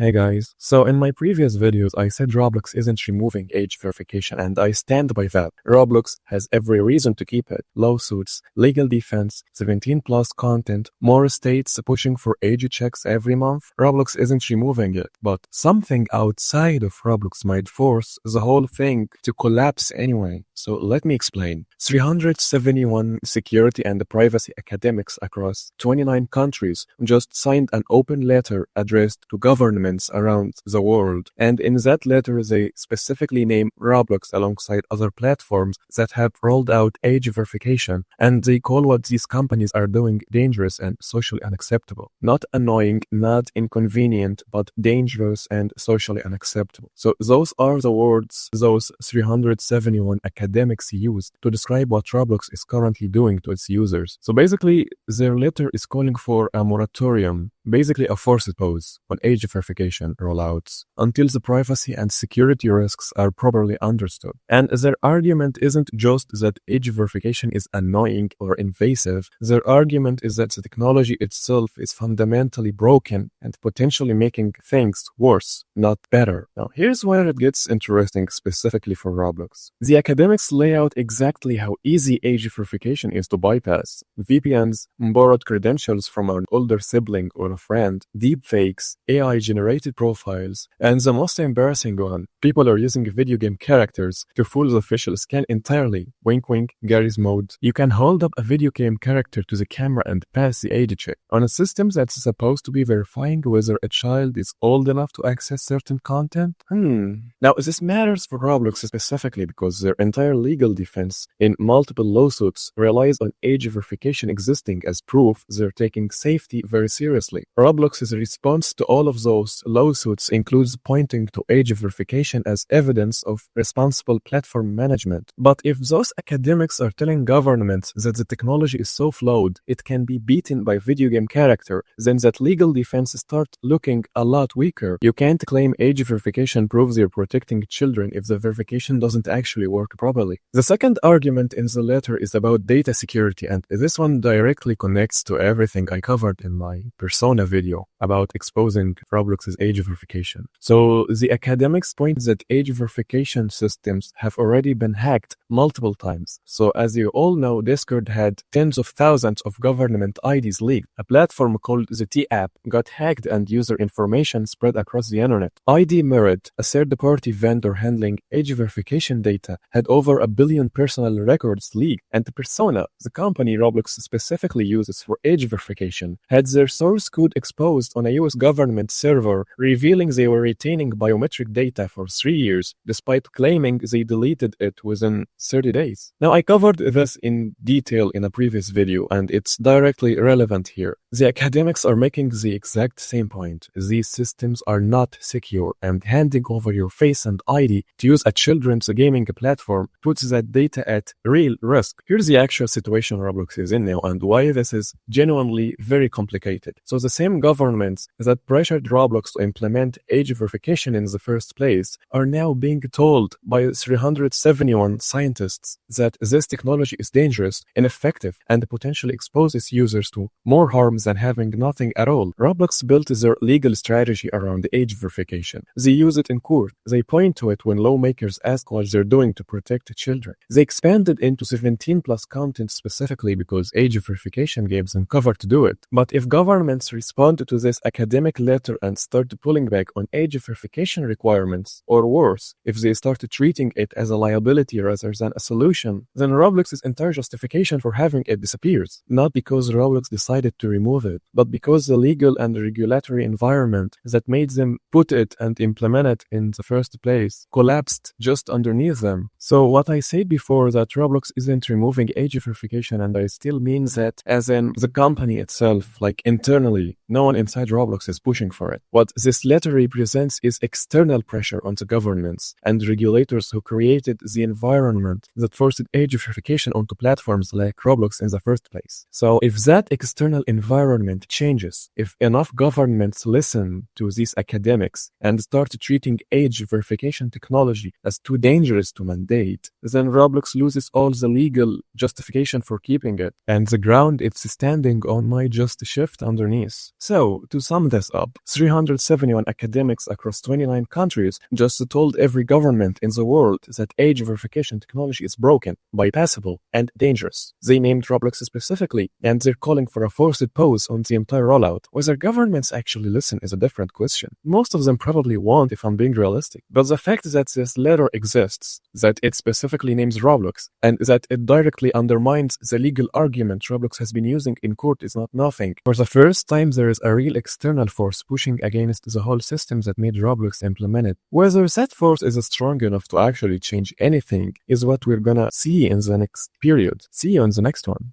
Hey guys, so in my previous videos I said Roblox isn't removing age verification and I stand by that. Roblox has every reason to keep it. Lawsuits, legal defense, 17 plus content, more states pushing for age checks every month. Roblox isn't removing it, but something outside of Roblox might force the whole thing to collapse anyway. So let me explain. 371 security and privacy academics across 29 countries just signed an open letter addressed to governments around the world. And in that letter, they specifically name Roblox alongside other platforms that have rolled out age verification. And they call what these companies are doing dangerous and socially unacceptable. Not annoying, not inconvenient, but dangerous and socially unacceptable. So those are the words those 371 academics use to describe what Roblox is currently doing to its users. So basically, their letter is calling for a moratorium, basically a forced pause on age verification rollouts until the privacy and security risks are properly understood. And their argument isn't just that age verification is annoying or invasive. Their argument is that the technology itself is fundamentally broken and potentially making things worse, not better. Now, here's where it gets interesting specifically for Roblox. The academics lay out exactly how easy age verification is to bypass. VPNs, borrowed credentials from an older sibling or a friend, deepfakes, AI-generated profiles, and the most embarrassing one, people are using video game characters to fool the facial scan entirely. Wink wink, Gary's mode. You can hold up a video game character to the camera and pass the age check on a system that's supposed to be verifying whether a child is old enough to access certain content. Now, this matters for Roblox specifically because their entire legal defense in multiple lawsuits relies on age verification existing as proof they're taking safety very seriously. Roblox's response to all of those lawsuits includes pointing to age verification as evidence of responsible platform management. But if those academics are telling governments that the technology is so flawed it can be beaten by video game character, then that legal defense starts looking a lot weaker. You can't claim age verification proves you're protecting children if the verification doesn't actually work properly. The second argument in the letter is about data security, and this one directly connects to everything I covered in my Persona video about exposing Roblox's age verification. So the academics point that age verification systems have already been hacked multiple times. So as you all know, Discord had tens of thousands of government IDs leaked. A platform called the T-App got hacked and user information spread across the internet. ID Merit, a third-party vendor handling age verification data, had over 1 billion personal records leaked. And Persona, the company Roblox specifically uses for age verification, had their source code exposed on a US government server, revealing they were retaining biometric data for 3 years, despite claiming they deleted it within 30 days. Now, I covered this in detail in a previous video, and it's directly relevant here. The academics are making the exact same point. These systems are not secure, and handing over your face and ID to use a children's gaming platform puts that data at real risk. Here's the actual situation Roblox is in now, and why this is genuinely very complicated. So the same governments that pressured Roblox to implement age verification in the first place are now being told by 371 scientists that this technology is dangerous, ineffective, and potentially exposes users to more harm than having nothing at all. Roblox built their legal strategy around age verification. They use it in court. They point to it when lawmakers ask what they're doing to protect children. They expanded into 17 plus content specifically because age verification gave them cover to do it. But if governments respond to this academic letter and start pulling back on age verification requirements, or worse, if they start treating it as a liability rather than a solution, then Roblox's entire justification for having it disappears. Not because Roblox decided to remove it, but because the legal and regulatory environment that made them put it and implement it in the first place collapsed just underneath them. So what I said before, that Roblox isn't removing age verification, and I still mean that as in the company itself, like internally, no one inside Roblox is pushing for it. What this letter represents is external pressure on the governments and regulators who created the environment that forced age verification onto platforms like Roblox in the first place. So if that external environment changes, if enough governments listen to these academics and start treating age verification technology as too dangerous to mandate, then Roblox loses all the legal justification for keeping it, and the ground it's standing on might just shift underneath. So, to sum this up, 371 academics across 29 countries just told every government in the world that age verification technology is broken, bypassable, and dangerous. They named Roblox specifically, and they're calling for a forced pause on the entire rollout. Whether governments actually listen is a different question. Most of them probably won't, if I'm being realistic. But the fact that this letter exists, that it specifically names Roblox, and that it directly undermines the legal argument Roblox has been using in court is not nothing. For the first time, there is a real external force pushing against the whole system that made Roblox implemented. Whether that force is strong enough to actually change anything is what we're gonna see in the next period. See you in the next one.